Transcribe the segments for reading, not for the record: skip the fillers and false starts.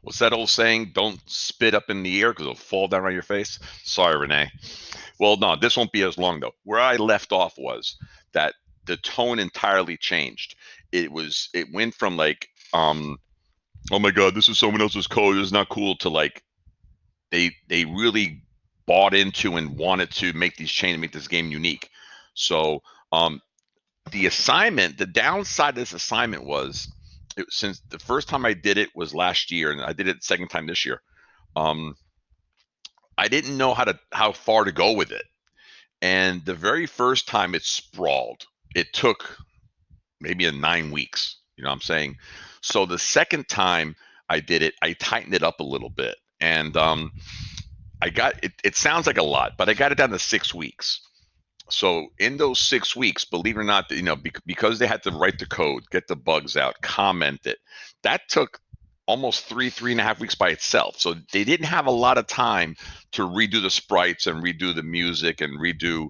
What's that old saying? Don't spit up in the air because it'll fall down on your face. Sorry, Renee. Well, no, this won't be as long though. Where I left off was that the tone entirely changed. It went from like, oh my God, this is someone else's code. This is not cool, to like they really bought into and wanted to make these changes, make this game unique. So the assignment, the downside of this assignment was, since the first time I did it was last year, and I did it the second time this year. Um, I didn't know how far to go with it, and the very first time it sprawled. It took maybe 9 weeks. You know what I'm saying? So the second time I did it, I tightened it up a little bit, and I got it. It sounds like a lot, but I got it down to 6 weeks. So in those 6 weeks, believe it or not, because they had to write the code, get the bugs out, comment it, that took almost 3.5 weeks by itself. So they didn't have a lot of time to redo the sprites and redo the music and redo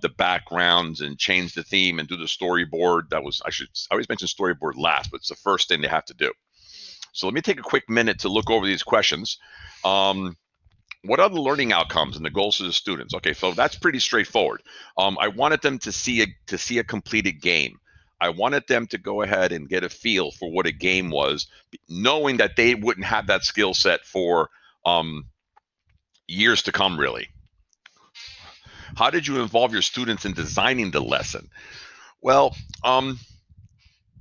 the backgrounds and change the theme and do the storyboard. I always mention storyboard last, but it's the first thing they have to do. So let me take a quick minute to look over these questions. What are the learning outcomes and the goals of the students? Okay, so that's pretty straightforward. I wanted them to see a completed game. I wanted them to go ahead and get a feel for what a game was, knowing that they wouldn't have that skill set for years to come, really. How did you involve your students in designing the lesson? Well,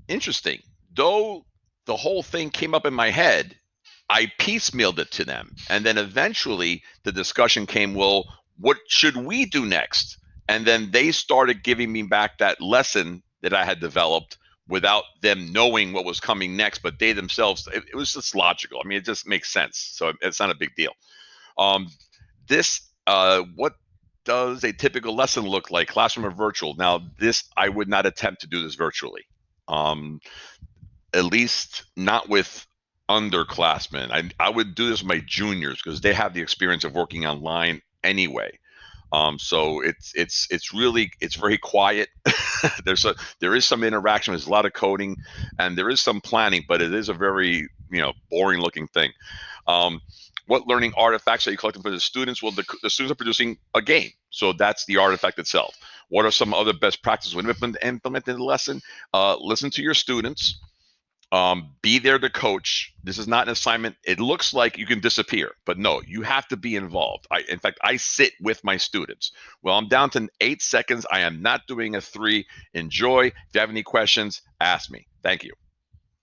interesting. Though the whole thing came up in my head, I piecemealed it to them. And then eventually the discussion came, well, what should we do next? And then they started giving me back that lesson that I had developed without them knowing what was coming next, but they themselves, it was just logical. I mean, it just makes sense. So it's not a big deal. Um, what does a typical lesson look like, classroom or virtual? Now, this, I would not attempt to do this virtually. Um, at least not with underclassmen. I would do this with my juniors because they have the experience of working online anyway. So it's really, it's very quiet. There is some interaction. There's a lot of coding, and there is some planning, but it is a very boring looking thing. Um, what learning artifacts are you collecting for the students? Well, the students are producing a game, so that's the artifact itself. What are some other best practices when implementing the lesson? Listen to your students, be there to coach. This is not an assignment. It looks like you can disappear, but no, you have to be involved. In fact, I sit with my students. Well, I'm down to 8 seconds. I am not doing a 3. Enjoy. If you have any questions, ask me. Thank you.